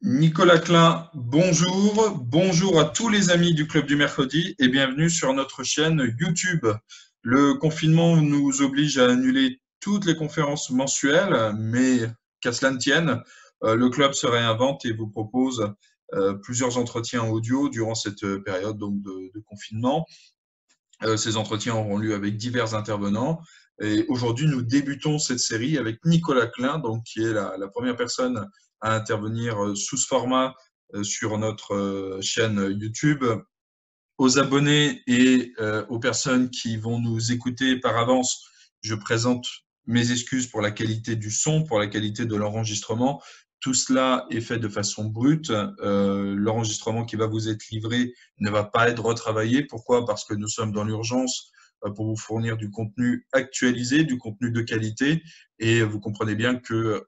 Nicolas Klein, bonjour. Bonjour à tous les amis du Club du Mercredi et bienvenue sur notre chaîne YouTube. Le confinement nous oblige à annuler toutes les conférences mensuelles, mais qu'à cela ne tienne, le club se réinvente et vous propose plusieurs entretiens audio durant cette période de confinement. Ces entretiens auront lieu avec divers intervenants. Et aujourd'hui, nous débutons cette série avec Nicolas Klein, donc, qui est la première personne à intervenir sous ce format sur notre chaîne YouTube. Aux abonnés et aux personnes qui vont nous écouter par avance, je présente mes excuses pour la qualité du son, pour la qualité de l'enregistrement. Tout cela est fait de façon brute. L'enregistrement qui va vous être livré ne va pas être retravaillé. Pourquoi? Parce que nous sommes dans l'urgence pour vous fournir du contenu actualisé, du contenu de qualité. Et vous comprenez bien que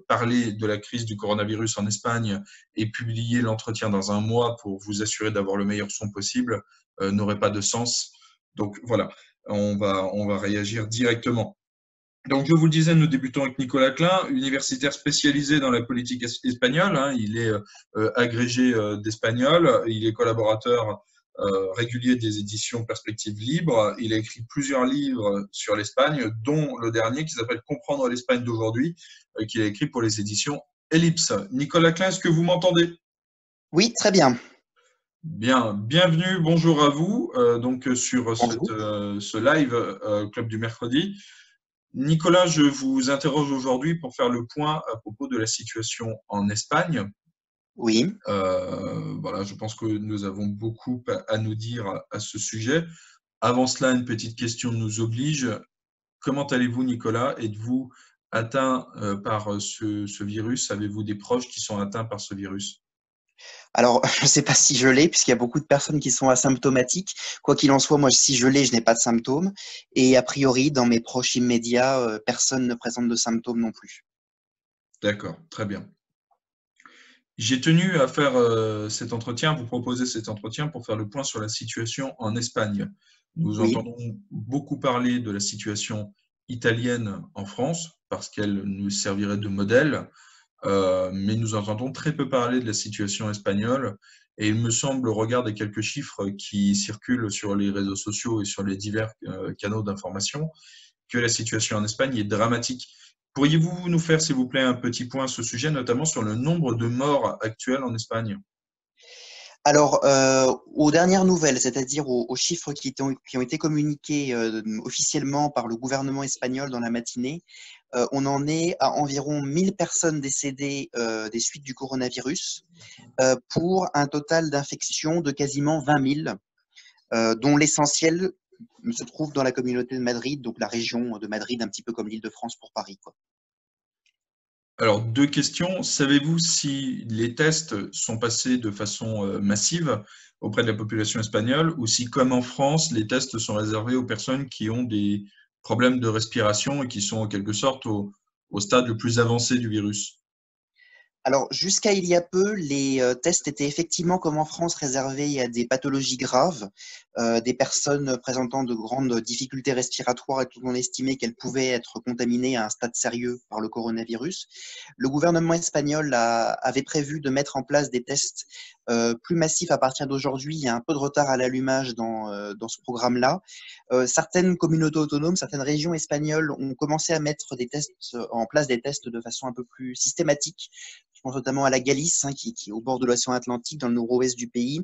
parler de la crise du coronavirus en Espagne et publier l'entretien dans un mois pour vous assurer d'avoir le meilleur son possible n'aurait pas de sens. Donc voilà, on va réagir directement. Donc, je vous le disais, nous débutons avec Nicolas Klein, universitaire spécialisé dans la politique espagnole. Il est agrégé d'espagnol. Il est collaborateur régulier des éditions Perspectives Libres. Il a écrit plusieurs livres sur l'Espagne, dont le dernier qui s'appelle Comprendre l'Espagne d'aujourd'hui, qu'il a écrit pour les éditions Ellipse. Nicolas Klein, est-ce que vous m'entendez? Oui, très bien. Bien, bienvenue, bonjour à vous sur Bonjour. ce live Club du Mercredi. Nicolas, je vous interroge aujourd'hui pour faire le point à propos de la situation en Espagne. Oui. Voilà, je pense que nous avons beaucoup à nous dire à ce sujet. Avant cela, une petite question nous oblige. Comment allez-vous, Nicolas? Êtes-vous atteint par ce virus? Avez-vous des proches qui sont atteints par ce virus? Alors, je ne sais pas si je l'ai, puisqu'il y a beaucoup de personnes qui sont asymptomatiques. Quoi qu'il en soit, moi, si je l'ai, je n'ai pas de symptômes. Et a priori, dans mes proches immédiats, personne ne présente de symptômes non plus. D'accord, très bien. J'ai tenu à faire cet entretien, vous proposer cet entretien pour faire le point sur la situation en Espagne. Nous Oui. entendons beaucoup parler de la situation italienne en France parce qu'elle nous servirait de modèle, mais nous entendons très peu parler de la situation espagnole. Et il me semble, au regard des quelques chiffres qui circulent sur les réseaux sociaux et sur les divers canaux d'information, que la situation en Espagne est dramatique. Pourriez-vous nous faire, s'il vous plaît, un petit point à ce sujet, notamment sur le nombre de morts actuels en Espagne? Alors, aux dernières nouvelles, c'est-à-dire aux chiffres qui ont été communiqués officiellement par le gouvernement espagnol dans la matinée, on en est à environ 1000 personnes décédées des suites du coronavirus, pour un total d'infections de quasiment 20 000. Dont l'essentiel se trouve dans la communauté de Madrid, donc la région de Madrid, un petit peu comme l'Île-de-France pour Paris, quoi. Alors, deux questions. Savez-vous si les tests sont passés de façon massive auprès de la population espagnole ou si, comme en France, les tests sont réservés aux personnes qui ont des problèmes de respiration et qui sont en quelque sorte au stade le plus avancé du virus? Alors, jusqu'à il y a peu, les tests étaient effectivement, comme en France, réservés à des pathologies graves, des personnes présentant de grandes difficultés respiratoires et tout le monde estimait qu'elles pouvaient être contaminées à un stade sérieux par le coronavirus. Le gouvernement espagnol avait prévu de mettre en place des tests plus massifs à partir d'aujourd'hui. Il y a un peu de retard à l'allumage dans ce programme-là. Certaines communautés autonomes, certaines régions espagnoles ont commencé à mettre en place des tests de façon un peu plus systématique. Je pense notamment à la Galice, qui est au bord de l'océan Atlantique, dans le nord-ouest du pays,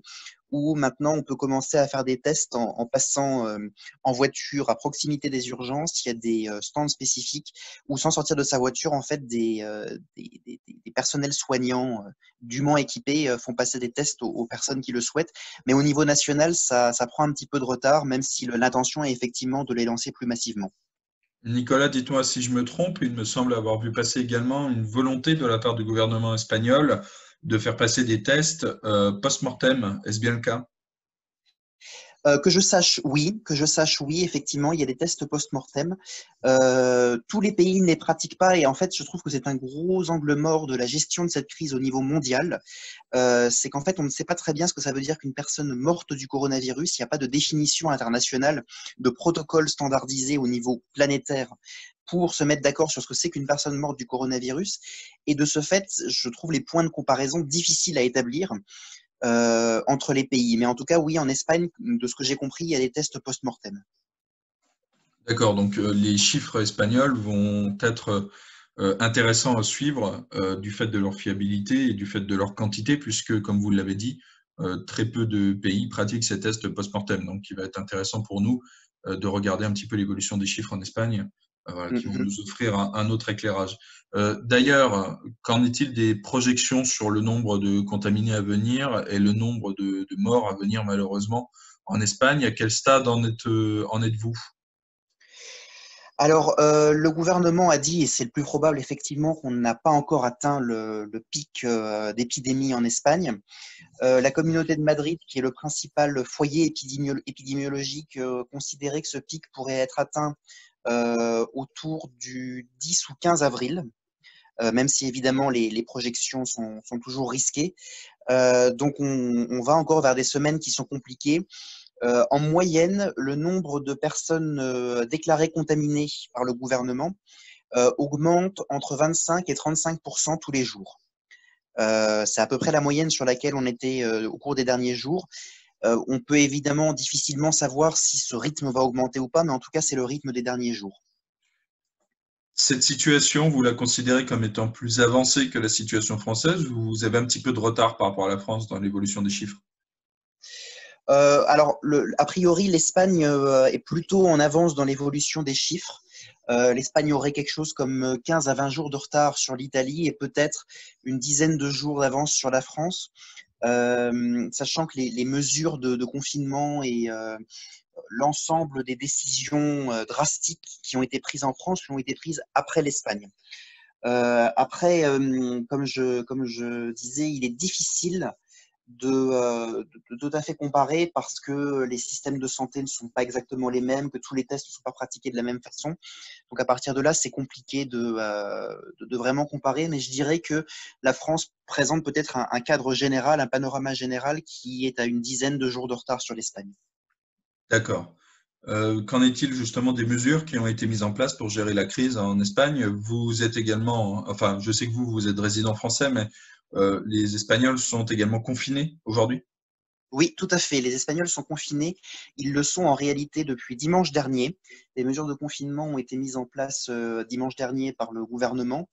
où maintenant on peut commencer à faire des tests en passant en voiture à proximité des urgences. Il y a des stands spécifiques où, sans sortir de sa voiture, en fait, des personnels soignants dûment équipés font passer des tests aux personnes qui le souhaitent. Mais au niveau national, ça prend un petit peu de retard, même si l'intention est effectivement de les lancer plus massivement. Nicolas, dites-moi si je me trompe, il me semble avoir vu passer également une volonté de la part du gouvernement espagnol de faire passer des tests post-mortem. Est-ce bien le cas? Que je sache, oui. Que je sache, oui. Effectivement, il y a des tests post-mortem. Tous les pays ne les pratiquent pas et en fait, je trouve que c'est un gros angle mort de la gestion de cette crise au niveau mondial. C'est qu'en fait, on ne sait pas très bien ce que ça veut dire qu'une personne morte du coronavirus. Il n'y a pas de définition internationale, de protocole standardisé au niveau planétaire pour se mettre d'accord sur ce que c'est qu'une personne morte du coronavirus. Et de ce fait, je trouve les points de comparaison difficiles à établir entre les pays. Mais en tout cas, oui, en Espagne, de ce que j'ai compris, il y a des tests post-mortem. D'accord, donc les chiffres espagnols vont être intéressants à suivre du fait de leur fiabilité et du fait de leur quantité, puisque, comme vous l'avez dit, très peu de pays pratiquent ces tests post-mortem. Donc, il va être intéressant pour nous de regarder un petit peu l'évolution des chiffres en Espagne, voilà, qui vont Mhm. nous offrir un autre éclairage. D'ailleurs, qu'en est-il des projections sur le nombre de contaminés à venir et le nombre de morts à venir, malheureusement, en Espagne? À quel stade en êtes-vous? Alors, le gouvernement a dit, et c'est le plus probable effectivement, qu'on n'a pas encore atteint le pic d'épidémie en Espagne. La communauté de Madrid, qui est le principal foyer épidémiologique, considérait que ce pic pourrait être atteint autour du 10 ou 15 avril, même si évidemment les projections sont toujours risquées. Donc on va encore vers des semaines qui sont compliquées. En moyenne, le nombre de personnes déclarées contaminées par le gouvernement augmente entre 25 et 35% tous les jours. C'est à peu près la moyenne sur laquelle on était au cours des derniers jours. On peut évidemment difficilement savoir si ce rythme va augmenter ou pas, mais en tout cas, c'est le rythme des derniers jours. Cette situation, vous la considérez comme étant plus avancée que la situation française ou vous avez un petit peu de retard par rapport à la France dans l'évolution des chiffres? Alors, a priori, l'Espagne est plutôt en avance dans l'évolution des chiffres. L'Espagne aurait quelque chose comme 15 à 20 jours de retard sur l'Italie et peut-être une dizaine de jours d'avance sur la France, sachant que les mesures de confinement et l'ensemble des décisions drastiques qui ont été prises en France ont été prises après l'Espagne. Après, comme je disais, il est difficile de tout à fait comparer parce que les systèmes de santé ne sont pas exactement les mêmes, que tous les tests ne sont pas pratiqués de la même façon. Donc à partir de là, c'est compliqué de vraiment comparer, mais je dirais que la France présente peut-être un cadre général, un panorama général qui est à une dizaine de jours de retard sur l'Espagne. D'accord. Qu'en est-il justement des mesures qui ont été mises en place pour gérer la crise en Espagne? Vous êtes également, enfin, je sais que vous êtes résident français, mais les Espagnols sont également confinés aujourd'hui? Oui, tout à fait. Les Espagnols sont confinés. Ils le sont en réalité depuis dimanche dernier. Les mesures de confinement ont été mises en place dimanche dernier par le gouvernement.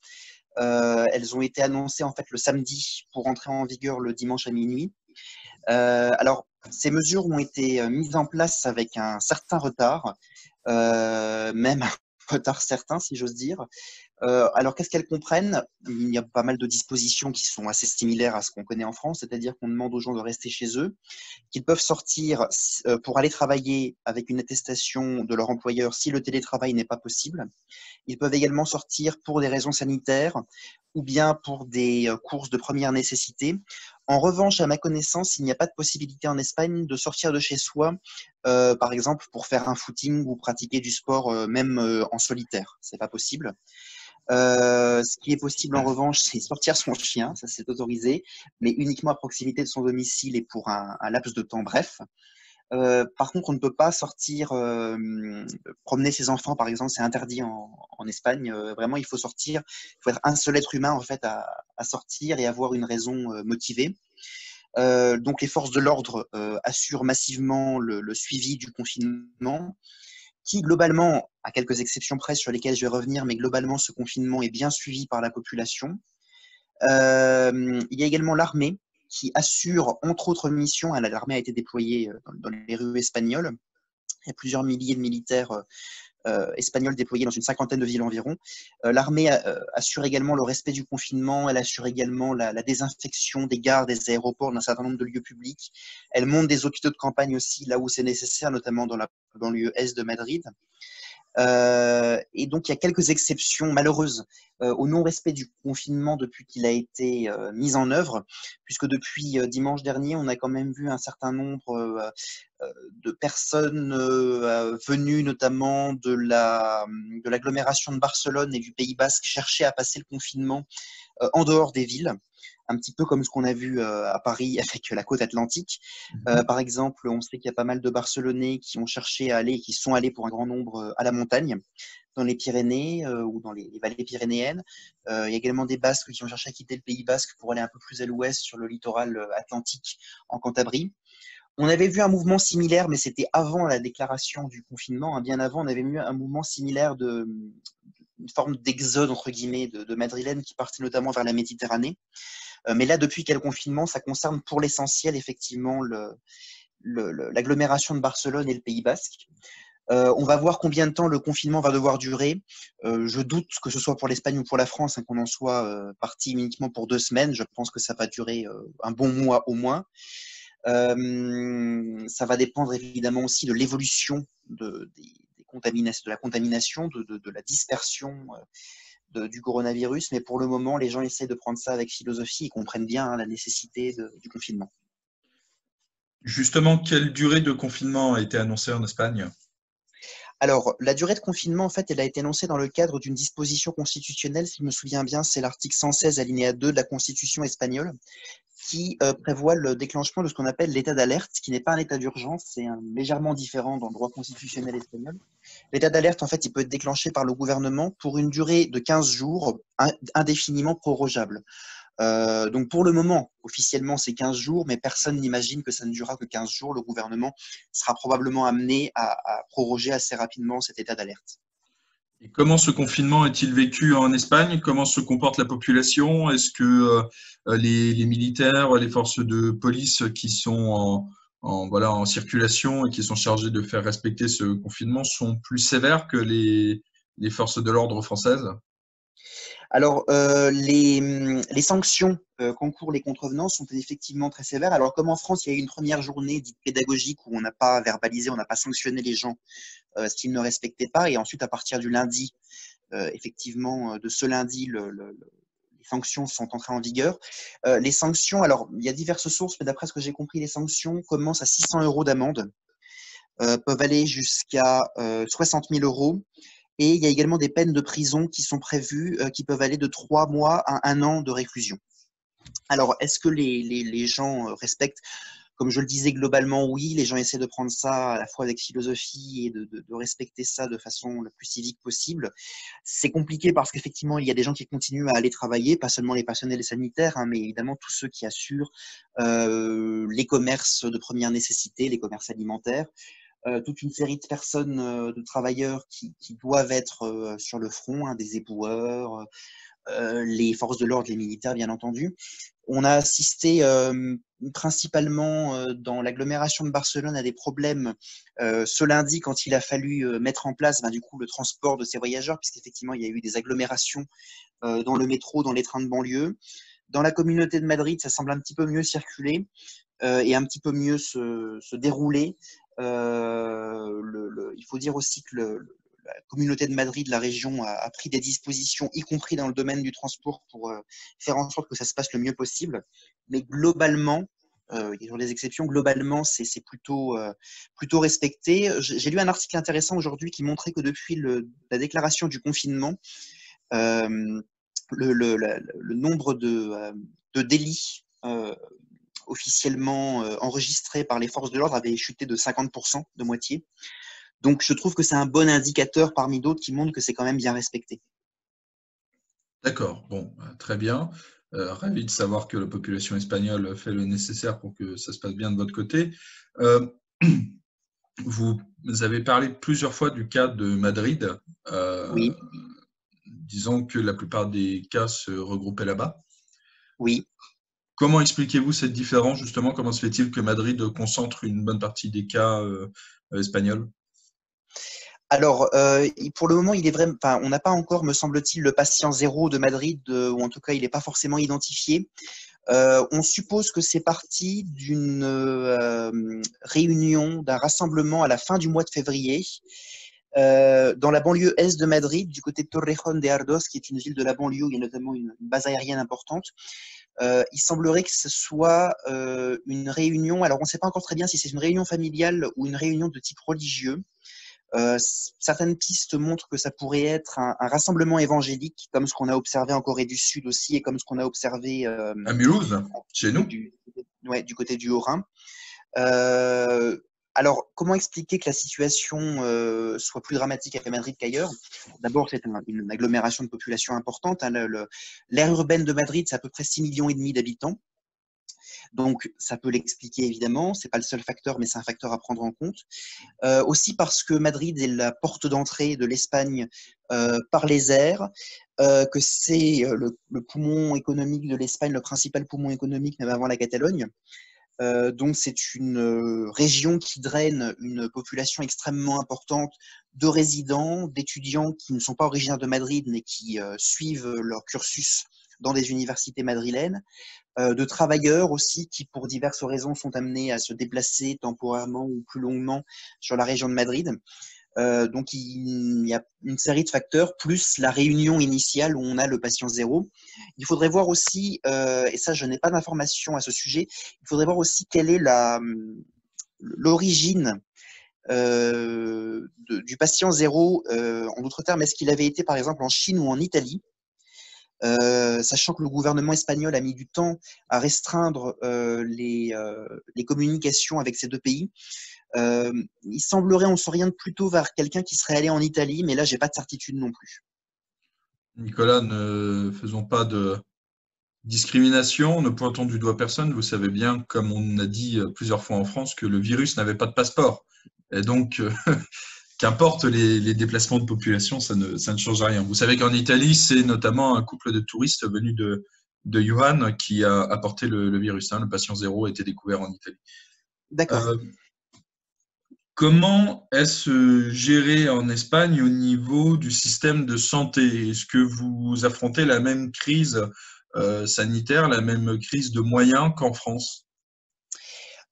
Elles ont été annoncées en fait le samedi pour entrer en vigueur le dimanche à minuit. Alors, ces mesures ont été mises en place avec un certain retard, même un retard certain, si j'ose dire. Alors, qu'est-ce qu'elles comprennent? Il y a pas mal de dispositions qui sont assez similaires à ce qu'on connaît en France, c'est-à-dire qu'on demande aux gens de rester chez eux, qu'ils peuvent sortir pour aller travailler avec une attestation de leur employeur si le télétravail n'est pas possible. Ils peuvent également sortir pour des raisons sanitaires ou bien pour des courses de première nécessité. En revanche, à ma connaissance, il n'y a pas de possibilité en Espagne de sortir de chez soi, par exemple pour faire un footing ou pratiquer du sport, même en solitaire. C'est pas possible. Ce qui est possible en revanche, c'est sortir son chien, ça c'est autorisé, mais uniquement à proximité de son domicile et pour un laps de temps bref. Par contre, on ne peut pas sortir promener ses enfants, par exemple, c'est interdit en Espagne. Vraiment, il faut sortir, il faut être un seul être humain en fait à sortir et avoir une raison motivée. Donc, les forces de l'ordre assurent massivement le suivi du confinement, qui globalement, à quelques exceptions près sur lesquelles je vais revenir, mais globalement, ce confinement est bien suivi par la population. Il y a également l'armée qui assure, entre autres missions, l'armée a été déployée dans les rues espagnoles. Il y a plusieurs milliers de militaires espagnols déployés dans une cinquantaine de villes environ. L'armée assure également le respect du confinement, elle assure également la désinfection des gares, des aéroports, d'un certain nombre de lieux publics. Elle monte des hôpitaux de campagne aussi là où c'est nécessaire, notamment dans la banlieue est de Madrid. Et donc, il y a quelques exceptions malheureuses au non-respect du confinement depuis qu'il a été mis en œuvre, puisque depuis dimanche dernier, on a quand même vu un certain nombre de personnes venues notamment de l'agglomération de Barcelone et du Pays Basque chercher à passer le confinement en dehors des villes, un petit peu comme ce qu'on a vu à Paris avec la côte atlantique. Par exemple, on sait qu'il y a pas mal de Barcelonais qui ont cherché à aller, qui sont allés pour un grand nombre à la montagne, dans les Pyrénées ou dans les vallées pyrénéennes. Il y a également des Basques qui ont cherché à quitter le Pays Basque pour aller un peu plus à l'ouest sur le littoral atlantique en Cantabrie. On avait vu un mouvement similaire, mais c'était avant la déclaration du confinement. Hein, bien avant, on avait vu un mouvement similaire une forme d'exode, entre guillemets, de Madrilènes qui partait notamment vers la Méditerranée. Mais là, depuis qu'il y a le confinement, ça concerne pour l'essentiel, effectivement, l'agglomération de Barcelone et le Pays Basque. On va voir combien de temps le confinement va devoir durer. Je doute que ce soit pour l'Espagne ou pour la France, hein, qu'on en soit parti uniquement pour 2 semaines. Je pense que ça va durer un bon mois au moins. Ça va dépendre évidemment aussi de l'évolution des contaminations, de la contamination, de la dispersion du coronavirus. Mais pour le moment, les gens essaient de prendre ça avec philosophie et comprennent bien hein, la nécessité du confinement. Justement, quelle durée de confinement a été annoncée en Espagne? Alors, la durée de confinement, en fait, elle a été annoncée dans le cadre d'une disposition constitutionnelle, si je me souviens bien, c'est l'article 116 alinéa 2 de la Constitution espagnole, qui prévoit le déclenchement de ce qu'on appelle l'état d'alerte, qui n'est pas un état d'urgence, c'est légèrement différent dans le droit constitutionnel espagnol. L'état d'alerte, en fait, il peut être déclenché par le gouvernement pour une durée de 15 jours, indéfiniment prorogeable. Donc pour le moment, officiellement, c'est 15 jours, mais personne n'imagine que ça ne durera que 15 jours. Le gouvernement sera probablement amené à proroger assez rapidement cet état d'alerte. Et comment ce confinement est-il vécu en Espagne? Comment se comporte la population? Est-ce que les militaires, les forces de police qui sont voilà, en circulation et qui sont chargées de faire respecter ce confinement sont plus sévères que les forces de l'ordre françaises? Alors, les sanctions qu'encourent les contrevenants sont effectivement très sévères. Alors, comme en France, il y a eu une première journée dite pédagogique où on n'a pas verbalisé, on n'a pas sanctionné les gens s'ils ne respectaient pas. Et ensuite, à partir du lundi, effectivement, de ce lundi, les sanctions sont entrées en vigueur. Les sanctions, alors, il y a diverses sources, mais d'après ce que j'ai compris, les sanctions commencent à 600 € d'amende, peuvent aller jusqu'à 60 000 €. Et il y a également des peines de prison qui sont prévues, qui peuvent aller de 3 mois à 1 an de réclusion. Alors, est-ce que les gens respectent? Comme je le disais globalement, oui, les gens essaient de prendre ça à la fois avec philosophie et de respecter ça de façon la plus civique possible. C'est compliqué parce qu'effectivement, il y a des gens qui continuent à aller travailler, pas seulement les personnels sanitaires, hein, mais évidemment tous ceux qui assurent les commerces de première nécessité, les commerces alimentaires. Toute une série de personnes, de travailleurs qui doivent être sur le front, hein, des éboueurs, les forces de l'ordre, les militaires, bien entendu. On a assisté principalement dans l'agglomération de Barcelone à des problèmes ce lundi quand il a fallu mettre en place du coup, le transport de ces voyageurs, puisqu'effectivement, il y a eu des agglomérations dans le métro, dans les trains de banlieue. Dans la communauté de Madrid, ça semble un petit peu mieux circuler et un petit peu mieux se dérouler. Il faut dire aussi que la communauté de Madrid, la région, a pris des dispositions, y compris dans le domaine du transport, pour faire en sorte que ça se passe le mieux possible. Mais globalement, il y a des exceptions, globalement, c'est plutôt respecté. J'ai lu un article intéressant aujourd'hui qui montrait que depuis la déclaration du confinement, euh, le nombre de délits officiellement enregistrés par les forces de l'ordre avait chuté de 50%, de moitié. Donc, je trouve que c'est un bon indicateur parmi d'autres qui montre que c'est quand même bien respecté. D'accord, bon, très bien. Ravi de savoir que la population espagnole fait le nécessaire pour que ça se passe bien de votre côté. Euh, vous avez parlé plusieurs fois du cas de Madrid, Oui, disant que la plupart des cas se regroupaient là-bas. oui. Comment expliquez-vous cette différence, justement? Comment se fait-il que Madrid concentre une bonne partie des cas espagnols? Alors, pour le moment, il est vrai, enfin, on n'a pas encore, me semble-t-il, le patient zéro de Madrid, ou en tout cas, il n'est pas forcément identifié. On suppose que c'est parti d'une réunion, d'un rassemblement à la fin du mois de février, Dans la banlieue est de Madrid, du côté de Torrejón de Ardoz, qui est une ville de la banlieue où il y a notamment une base aérienne importante. Il semblerait que ce soit une réunion, alors on ne sait pas encore très bien si c'est une réunion familiale ou une réunion de type religieux. Certaines pistes montrent que ça pourrait être un rassemblement évangélique, comme ce qu'on a observé en Corée du Sud aussi, et comme ce qu'on a observé À Mulhouse, chez nous. du côté du Haut-Rhin. Alors, comment expliquer que la situation soit plus dramatique à Madrid qu'ailleurs? D'abord, c'est une agglomération de population importante. Hein. L'aire urbaine de Madrid, c'est à peu près 6,5 millions d'habitants. Donc, ça peut l'expliquer évidemment. Ce n'est pas le seul facteur, mais c'est un facteur à prendre en compte. Aussi parce que Madrid est la porte d'entrée de l'Espagne par les airs, que c'est le poumon économique de l'Espagne, le principal poumon économique, même avant la Catalogne. Donc, c'est une région qui draine une population extrêmement importante de résidents, d'étudiants qui ne sont pas originaires de Madrid, mais qui suivent leur cursus dans des universités madrilènes, de travailleurs aussi qui, pour diverses raisons, sont amenés à se déplacer temporairement ou plus longuement sur la région de Madrid. Donc, il y a une série de facteurs, plus la réunion initiale où on a le patient zéro. Il faudrait voir aussi, et ça, je n'ai pas d'informations à ce sujet, il faudrait voir aussi quelle est l'origine du patient zéro. En d'autres termes, est-ce qu'il avait été, par exemple, en Chine ou en Italie? Sachant que le gouvernement espagnol a mis du temps à restreindre les communications avec ces deux pays. Il semblerait, on s'oriente plutôt vers quelqu'un qui serait allé en Italie, mais là, j'ai pas de certitude non plus. Nicolas, ne faisons pas de discrimination, ne pointons du doigt personne. Vous savez bien, comme on a dit plusieurs fois en France, que le virus n'avait pas de passeport. Et donc, qu'importe les déplacements de population, ça ne change rien. Vous savez qu'en Italie, c'est notamment un couple de touristes venus de Wuhan qui a apporté le virus. Hein. Le patient zéro a été découvert en Italie. D'accord. Comment est-ce géré en Espagne au niveau du système de santé? Est-ce que vous affrontez la même crise sanitaire, la même crise de moyens qu'en France?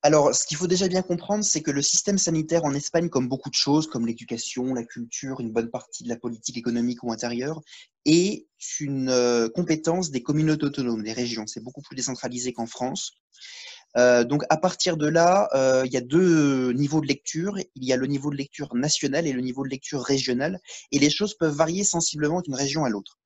Alors, ce qu'il faut déjà bien comprendre, c'est que le système sanitaire en Espagne, comme beaucoup de choses, comme l'éducation, la culture, une bonne partie de la politique économique ou intérieure, est une compétence des communautés autonomes, des régions. C'est beaucoup plus décentralisé qu'en France. Donc, à partir de là, il y a deux niveaux de lecture. Il y a le niveau de lecture national et le niveau de lecture régional. Et les choses peuvent varier sensiblement d'une région à l'autre.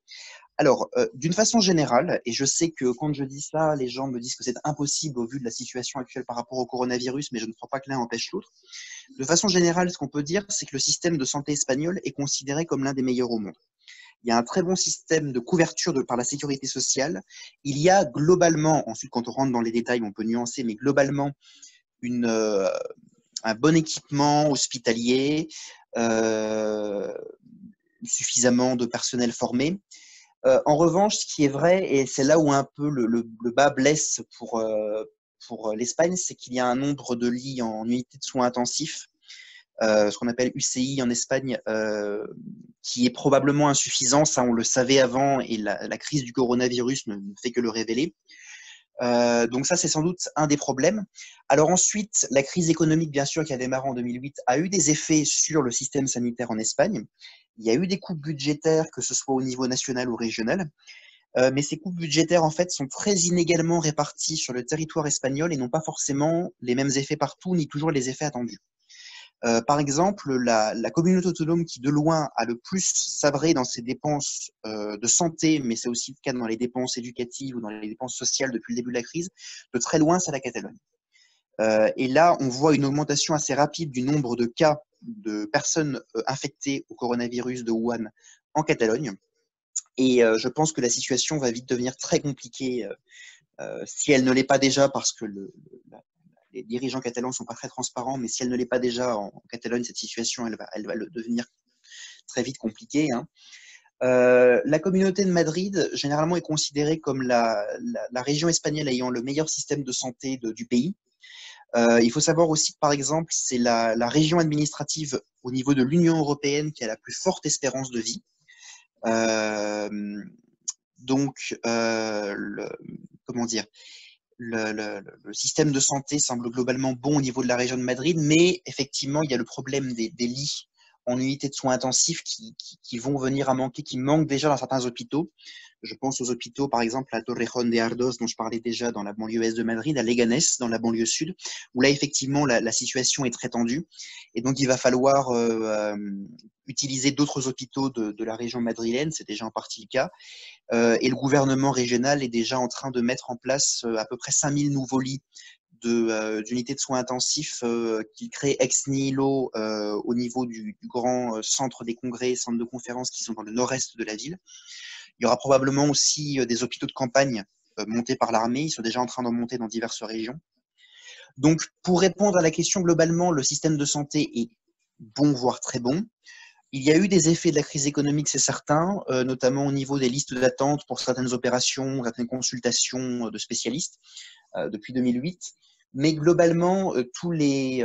Alors, d'une façon générale, et je sais que quand je dis ça, les gens me disent que c'est impossible au vu de la situation actuelle par rapport au coronavirus, mais je ne crois pas que l'un empêche l'autre. De façon générale, ce qu'on peut dire, c'est que le système de santé espagnol est considéré comme l'un des meilleurs au monde. Il y a un très bon système de couverture par la sécurité sociale. Il y a globalement, ensuite quand on rentre dans les détails, on peut nuancer, mais globalement, un bon équipement hospitalier, suffisamment de personnel formé. En revanche, ce qui est vrai, et c'est là où un peu le bas blesse pour l'Espagne, c'est qu'il y a un nombre de lits en unité de soins intensifs, ce qu'on appelle UCI en Espagne, qui est probablement insuffisant. Ça, on le savait avant, et la crise du coronavirus ne fait que le révéler. Donc ça, c'est sans doute un des problèmes. Alors ensuite, la crise économique, bien sûr, qui a démarré en 2008, a eu des effets sur le système sanitaire en Espagne. Il y a eu des coupes budgétaires, que ce soit au niveau national ou régional. Mais ces coupes budgétaires, en fait, sont très inégalement réparties sur le territoire espagnol et n'ont pas forcément les mêmes effets partout, ni toujours les effets attendus. Par exemple, la communauté autonome qui, de loin, a le plus sabré dans ses dépenses de santé, mais c'est aussi le cas dans les dépenses éducatives ou dans les dépenses sociales depuis le début de la crise, de très loin, c'est la Catalogne. Et là, on voit une augmentation assez rapide du nombre de cas de personnes infectées au coronavirus de Wuhan en Catalogne. Et je pense que la situation va vite devenir très compliquée, si elle ne l'est pas déjà, parce que les dirigeants catalans ne sont pas très transparents, mais si elle ne l'est pas déjà en Catalogne, cette situation, elle va devenir très vite compliquée. Hein. La communauté de Madrid, généralement, est considérée comme la région espagnole ayant le meilleur système de santé du pays. Il faut savoir aussi que, par exemple, c'est la région administrative au niveau de l'Union européenne qui a la plus forte espérance de vie. Donc, comment dire, le système de santé semble globalement bon au niveau de la région de Madrid, mais effectivement, il y a le problème des lits en unités de soins intensifs qui vont venir à manquer, qui manquent déjà dans certains hôpitaux. Je pense aux hôpitaux, par exemple, à Torrejón de Ardoz, dont je parlais déjà dans la banlieue est de Madrid, à Leganés, dans la banlieue sud, où là, effectivement, la situation est très tendue. Et donc, il va falloir utiliser d'autres hôpitaux de la région madrilène, c'est déjà en partie le cas. Et le gouvernement régional est déjà en train de mettre en place à peu près 5000 nouveaux lits d'unités de soins intensifs qu'il crée ex nihilo au niveau du grand centre des congrès, centre de conférences qui sont dans le nord-est de la ville. Il y aura probablement aussi des hôpitaux de campagne montés par l'armée. Ils sont déjà en train d'en monter dans diverses régions. Donc, pour répondre à la question, globalement, le système de santé est bon, voire très bon. Il y a eu des effets de la crise économique, c'est certain, notamment au niveau des listes d'attente pour certaines opérations, certaines consultations de spécialistes depuis 2008. Mais globalement, tous les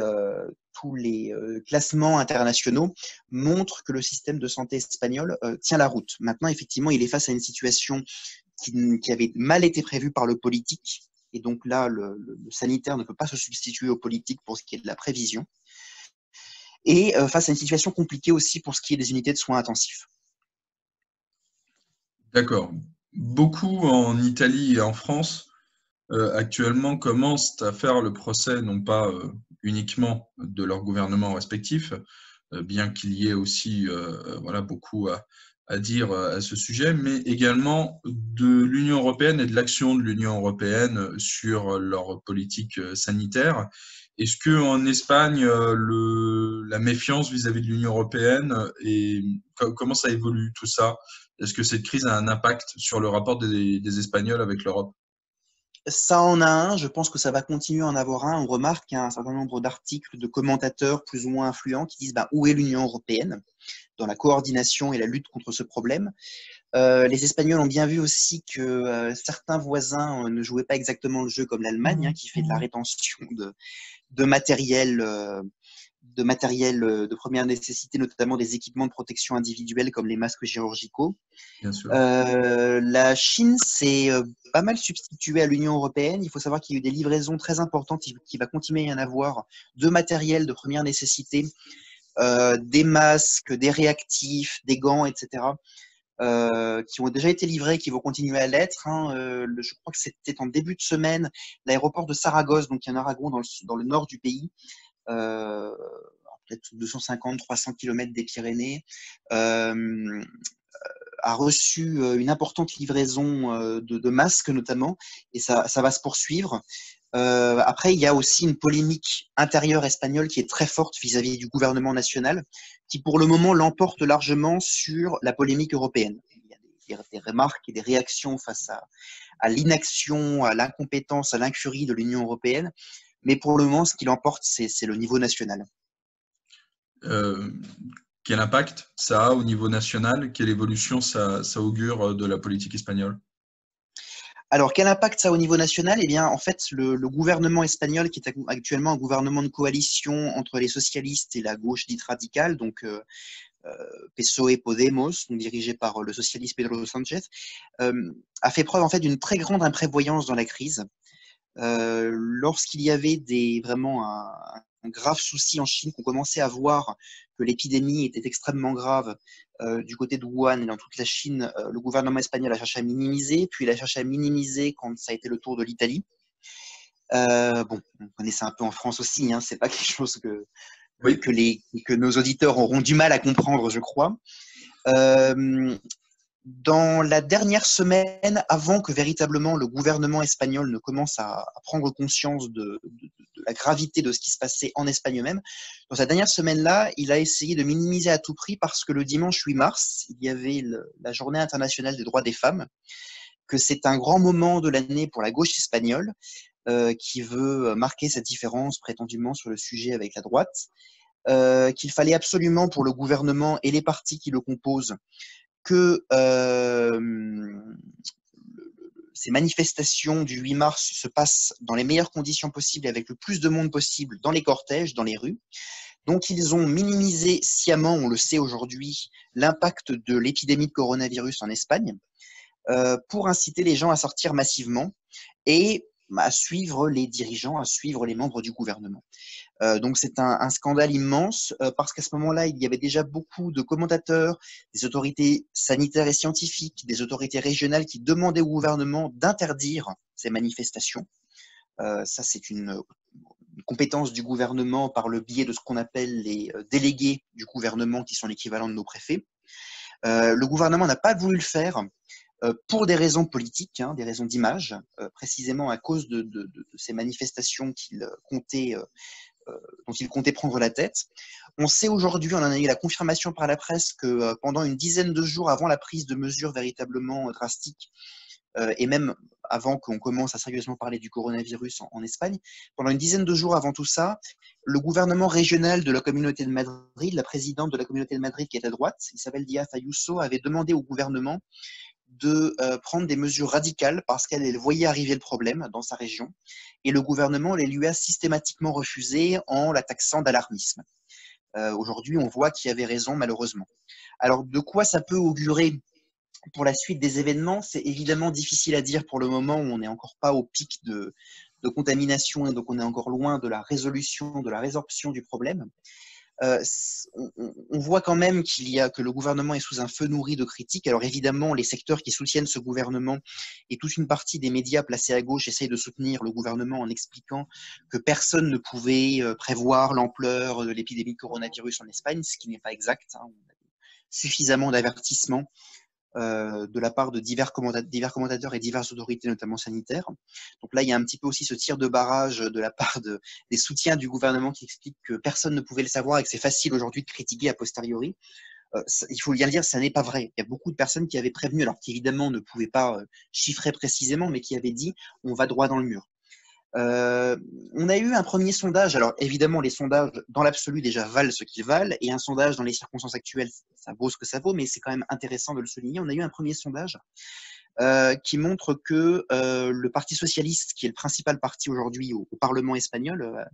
classements internationaux montrent que le système de santé espagnol tient la route. Maintenant, effectivement, il est face à une situation qui avait mal été prévue par le politique. Et donc là, le sanitaire ne peut pas se substituer au politique pour ce qui est de la prévision. Et face à une situation compliquée aussi pour ce qui est des unités de soins intensifs. D'accord. Beaucoup en Italie et en France actuellement commencent à faire le procès, non pas uniquement de leur gouvernement respectif, bien qu'il y ait aussi voilà, beaucoup à dire à ce sujet, mais également de l'Union européenne et de l'action de l'Union européenne sur leur politique sanitaire. Est-ce que en Espagne, la méfiance vis-à-vis de l'Union européenne et comment ça évolue tout ça? Est-ce que cette crise a un impact sur le rapport des Espagnols avec l'Europe? Ça en a un, je pense que ça va continuer à en avoir un. On remarque qu'il y a un certain nombre d'articles de commentateurs plus ou moins influents qui disent où est l'Union européenne dans la coordination et la lutte contre ce problème. Les Espagnols ont bien vu aussi que certains voisins ne jouaient pas exactement le jeu comme l'Allemagne, qui fait de la rétention de matériel de première nécessité, notamment des équipements de protection individuelle comme les masques chirurgicaux. Bien sûr. La Chine s'est pas mal substituée à l'Union européenne. Il faut savoir qu'il y a eu des livraisons très importantes qui va continuer à y en avoir de matériel de première nécessité, des masques, des réactifs, des gants, etc. Qui ont déjà été livrés, qui vont continuer à l'être. Je crois que c'était en début de semaine, l'aéroport de Saragosse, donc en Aragon, dans le nord du pays, peut-être 250-300 km des Pyrénées, a reçu une importante livraison de masques notamment, et ça va se poursuivre. Après, il y a aussi une polémique intérieure espagnole qui est très forte vis-à-vis du gouvernement national, qui pour le moment l'emporte largement sur la polémique européenne. Il y a des remarques et des réactions face à l'inaction, à l'incompétence, à l'incurie de l'Union européenne, mais pour le moment, ce qui l'emporte, c'est le niveau national. Euh, Quel impact ça a au niveau national? Quelle évolution ça augure de la politique espagnole? Alors, quel impact ça a au niveau national? Eh bien, en fait, le gouvernement espagnol, qui est actuellement un gouvernement de coalition entre les socialistes et la gauche dite radicale, donc PSOE Podemos, donc dirigé par le socialiste Pedro Sánchez, a fait preuve en fait d'une très grande imprévoyance dans la crise. Lorsqu'il y avait vraiment un grave souci en Chine, qu'on commençait à voir que l'épidémie était extrêmement grave du côté de Wuhan et dans toute la Chine, le gouvernement espagnol a cherché à minimiser, puis il a cherché à minimiser quand ça a été le tour de l'Italie. Bon, on connaît ça un peu en France aussi, c'est pas quelque chose Oui. que nos auditeurs auront du mal à comprendre, je crois. Dans la dernière semaine, avant que véritablement le gouvernement espagnol ne commence à prendre conscience de la gravité de ce qui se passait en Espagne même, dans cette dernière semaine-là, il a essayé de minimiser à tout prix parce que le dimanche 8 mars, il y avait la Journée internationale des droits des femmes, que c'est un grand moment de l'année pour la gauche espagnole qui veut marquer cette différence prétendument sur le sujet avec la droite, qu'il fallait absolument pour le gouvernement et les partis qui le composent que ces manifestations du 8 mars se passent dans les meilleures conditions possibles, avec le plus de monde possible dans les cortèges, dans les rues. Donc, ils ont minimisé sciemment, on le sait aujourd'hui, l'impact de l'épidémie de coronavirus en Espagne pour inciter les gens à sortir massivement et à suivre les dirigeants, à suivre les membres du gouvernement. Donc c'est un scandale immense parce qu'à ce moment-là, il y avait déjà beaucoup de commentateurs, des autorités sanitaires et scientifiques, des autorités régionales qui demandaient au gouvernement d'interdire ces manifestations. Ça, c'est une compétence du gouvernement par le biais de ce qu'on appelle les délégués du gouvernement, qui sont l'équivalent de nos préfets. Le gouvernement n'a pas voulu le faire pour des raisons politiques, hein, des raisons d'image, précisément à cause de ces manifestations dont il comptait prendre la tête. On sait aujourd'hui, on en a eu la confirmation par la presse, que pendant une dizaine de jours avant la prise de mesures véritablement drastiques, et même avant qu'on commence à sérieusement parler du coronavirus en Espagne, pendant une dizaine de jours avant tout ça, le gouvernement régional de la Communauté de Madrid, la présidente de la Communauté de Madrid qui est à droite, Isabel Díaz Ayuso, avait demandé au gouvernement de prendre des mesures radicales parce qu'elle voyait arriver le problème dans sa région, et le gouvernement les lui a systématiquement refusées en la taxant d'alarmisme. Aujourd'hui, on voit qu'il avait raison, malheureusement. Alors, de quoi ça peut augurer pour la suite des événements? C'est évidemment difficile à dire pour le moment, où on n'est encore pas au pic de contamination, et donc on est encore loin de la résolution, de la résorption du problème. On voit quand même que le gouvernement est sous un feu nourri de critiques. Alors évidemment, les secteurs qui soutiennent ce gouvernement et toute une partie des médias placés à gauche essayent de soutenir le gouvernement en expliquant que personne ne pouvait prévoir l'ampleur de l'épidémie de coronavirus en Espagne, ce qui n'est pas exact, hein. On a suffisamment d'avertissements de la part de divers commentateurs et diverses autorités, notamment sanitaires. Donc là, il y a un petit peu aussi ce tir de barrage de la part des soutiens du gouvernement qui expliquent que personne ne pouvait le savoir et que c'est facile aujourd'hui de critiquer a posteriori. Il faut bien le dire, ça n'est pas vrai. Il y a beaucoup de personnes qui avaient prévenu, alors qu'évidemment ne pouvaient pas chiffrer précisément, mais qui avaient dit on va droit dans le mur. On a eu un premier sondage. Alors évidemment, les sondages dans l'absolu déjà valent ce qu'ils valent, et un sondage dans les circonstances actuelles, ça vaut ce que ça vaut, mais c'est quand même intéressant de le souligner. On a eu un premier sondage qui montre que le Parti socialiste, qui est le principal parti aujourd'hui au Parlement espagnol,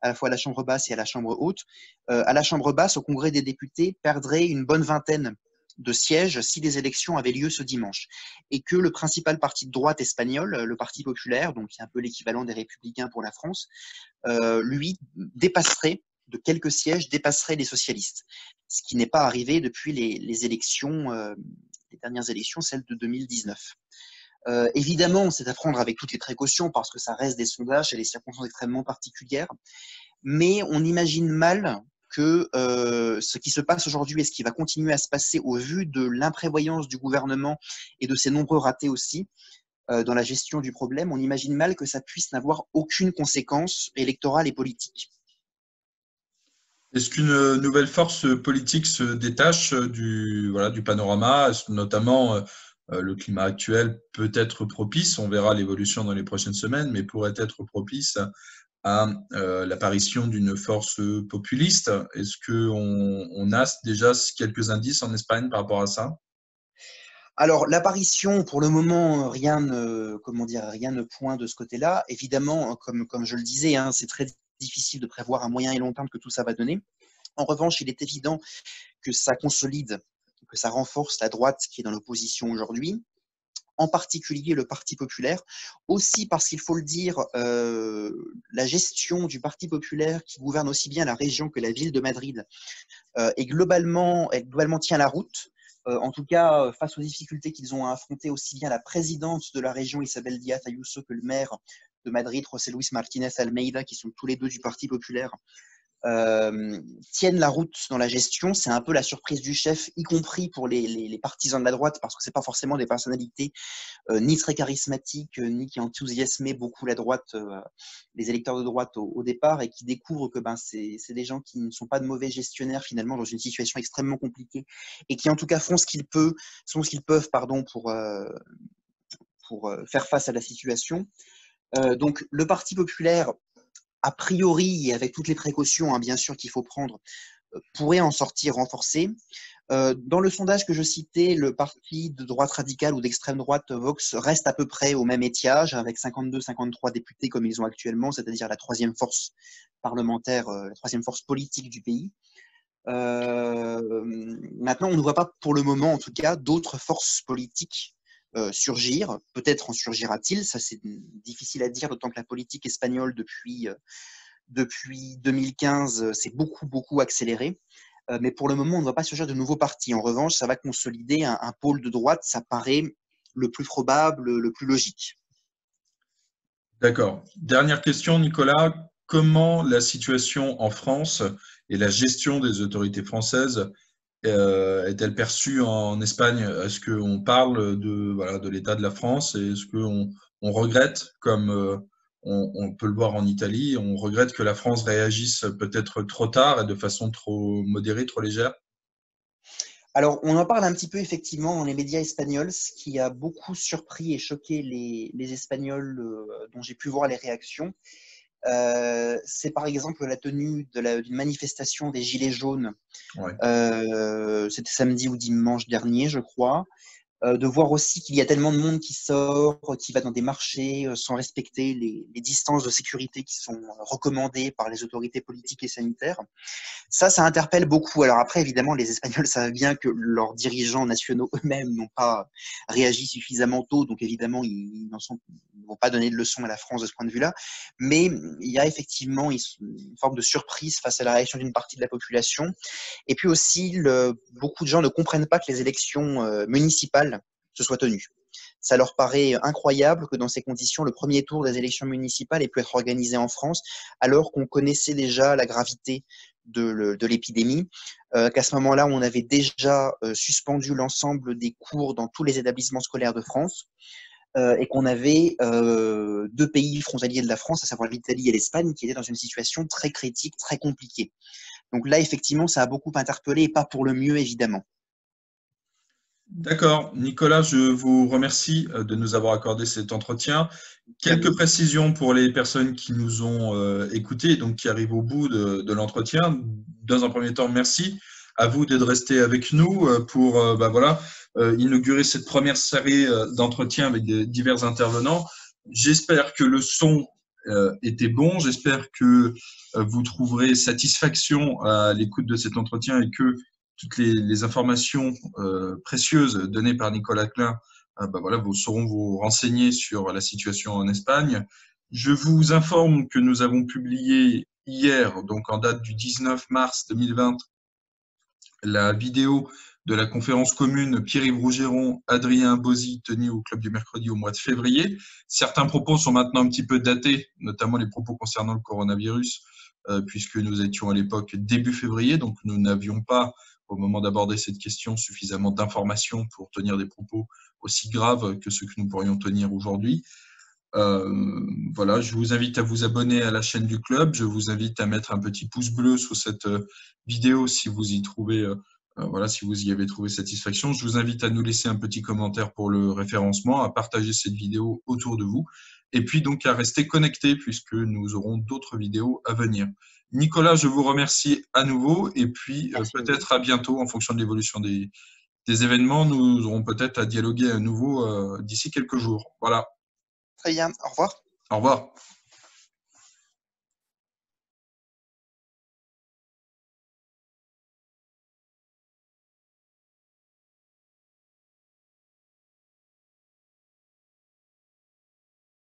à la fois à la Chambre basse et à la Chambre haute, à la Chambre basse, au Congrès des députés, perdrait une bonne vingtaine de sièges si les élections avaient lieu ce dimanche, et que le principal parti de droite espagnol, le Parti populaire, donc qui est un peu l'équivalent des Républicains pour la France, lui dépasserait de quelques sièges, dépasserait les socialistes, ce qui n'est pas arrivé depuis les élections, les dernières élections, celles de 2019. Évidemment, c'est à prendre avec toutes les précautions parce que ça reste des sondages et des circonstances extrêmement particulières, mais on imagine mal que ce qui se passe aujourd'hui et ce qui va continuer à se passer au vu de l'imprévoyance du gouvernement et de ses nombreux ratés aussi dans la gestion du problème, on imagine mal que ça puisse n'avoir aucune conséquence électorale et politique. Est-ce qu'une nouvelle force politique se détache du panorama, notamment le climat actuel peut être propice, on verra l'évolution dans les prochaines semaines, mais pourrait être propice à l'apparition d'une force populiste? Est-ce qu'on a déjà quelques indices en Espagne par rapport à ça? Alors, l'apparition, pour le moment, rien ne pointe de ce côté-là. Évidemment, comme je le disais, hein, c'est très difficile de prévoir à moyen et long terme que tout ça va donner. En revanche, il est évident que ça consolide, que ça renforce la droite qui est dans l'opposition aujourd'hui, en particulier le Parti populaire, aussi parce qu'il faut le dire, la gestion du Parti populaire qui gouverne aussi bien la région que la ville de Madrid est globalement tient la route. En tout cas, face aux difficultés qu'ils ont à affronter, aussi bien la présidente de la région, Isabel Díaz Ayuso, que le maire de Madrid, José Luis Martínez Almeida, qui sont tous les deux du Parti populaire, tiennent la route dans la gestion. C'est un peu la surprise du chef, y compris pour les partisans de la droite, parce que ce n'est pas forcément des personnalités ni très charismatiques, ni qui enthousiasmaient beaucoup la droite, les électeurs de droite au départ, et qui découvrent que c'est des gens qui ne sont pas de mauvais gestionnaires finalement dans une situation extrêmement compliquée, et qui en tout cas font ce qu'ils peuvent pour faire face à la situation. Donc le Parti populaire, a priori, et avec toutes les précautions, hein, bien sûr, qu'il faut prendre, pourrait en sortir renforcé. Dans le sondage que je citais, le parti de droite radicale ou d'extrême droite, Vox, reste à peu près au même étiage, avec 52-53 députés comme ils ont actuellement, c'est-à-dire la troisième force parlementaire, la troisième force politique du pays. Maintenant, on ne voit pas pour le moment, en tout cas, d'autres forces politiques surgir. Peut-être en surgira-t-il, ça c'est difficile à dire, d'autant que la politique espagnole Depuis 2015, c'est beaucoup accéléré. Mais pour le moment, on ne va pas surgir de nouveaux partis. En revanche, ça va consolider un pôle de droite. Ça paraît le plus probable, le plus logique. D'accord. Dernière question, Nicolas. Comment la situation en France et la gestion des autorités françaises est-elle perçue en Espagne? Est-ce qu'on parle voilà, de l'état de la France et est-ce qu'on regrette, comme on peut le voir en Italie, on regrette que la France réagisse peut-être trop tard et de façon trop modérée, trop légère? Alors, on en parle un petit peu effectivement dans les médias espagnols, ce qui a beaucoup surpris et choqué les Espagnols dont j'ai pu voir les réactions. C'est par exemple la tenue d'une manifestation des Gilets jaunes. Ouais. C'était samedi ou dimanche dernier, je crois. De voir aussi qu'il y a tellement de monde qui sort, qui va dans des marchés sans respecter les distances de sécurité qui sont recommandées par les autorités politiques et sanitaires. Ça interpelle beaucoup. Alors après, évidemment, les Espagnols savent bien que leurs dirigeants nationaux eux-mêmes n'ont pas réagi suffisamment tôt, donc évidemment, ils ne vont pas donner de leçons à la France de ce point de vue-là. Mais il y a effectivement une forme de surprise face à la réaction d'une partie de la population. Et puis aussi, beaucoup de gens ne comprennent pas que les élections municipales se soient tenues. Ça leur paraît incroyable que dans ces conditions, le premier tour des élections municipales ait pu être organisé en France, alors qu'on connaissait déjà la gravité de l'épidémie, qu'à ce moment-là, on avait déjà suspendu l'ensemble des cours dans tous les établissements scolaires de France, et qu'on avait deux pays frontaliers de la France, à savoir l'Italie et l'Espagne, qui étaient dans une situation très critique, très compliquée. Donc là, effectivement, ça a beaucoup interpellé, et pas pour le mieux, évidemment. D'accord. Nicolas, je vous remercie de nous avoir accordé cet entretien. Quelques précisions pour les personnes qui nous ont écoutés, donc qui arrivent au bout de l'entretien. Dans un premier temps, merci à vous d'être restés avec nous pour bah voilà, inaugurer cette première série d'entretiens avec des divers intervenants. J'espère que le son était bon. J'espère que vous trouverez satisfaction à l'écoute de cet entretien et que toutes les informations précieuses données par Nicolas Klein, bah voilà, vous sauront vous renseigner sur la situation en Espagne. Je vous informe que nous avons publié hier, donc en date du 19 mars 2020, la vidéo de la conférence commune Pierre-Yves Rougeron, Adrien Bozzi, tenue au Club du Mercredi au mois de février. Certains propos sont maintenant un petit peu datés, notamment les propos concernant le coronavirus, puisque nous étions à l'époque début février, donc nous n'avions pas, au moment d'aborder cette question, suffisamment d'informations pour tenir des propos aussi graves que ceux que nous pourrions tenir aujourd'hui. Voilà, je vous invite à vous abonner à la chaîne du club. Je vous invite à mettre un petit pouce bleu sous cette vidéo si vous y trouvez, voilà, si vous y avez trouvé satisfaction. Je vous invite à nous laisser un petit commentaire pour le référencement, à partager cette vidéo autour de vous, et puis donc à rester connecté puisque nous aurons d'autres vidéos à venir. Nicolas, je vous remercie à nouveau, et puis peut-être à bientôt en fonction de l'évolution des événements. Nous aurons peut-être à dialoguer à nouveau d'ici quelques jours. Voilà. Très bien, au revoir. Au revoir.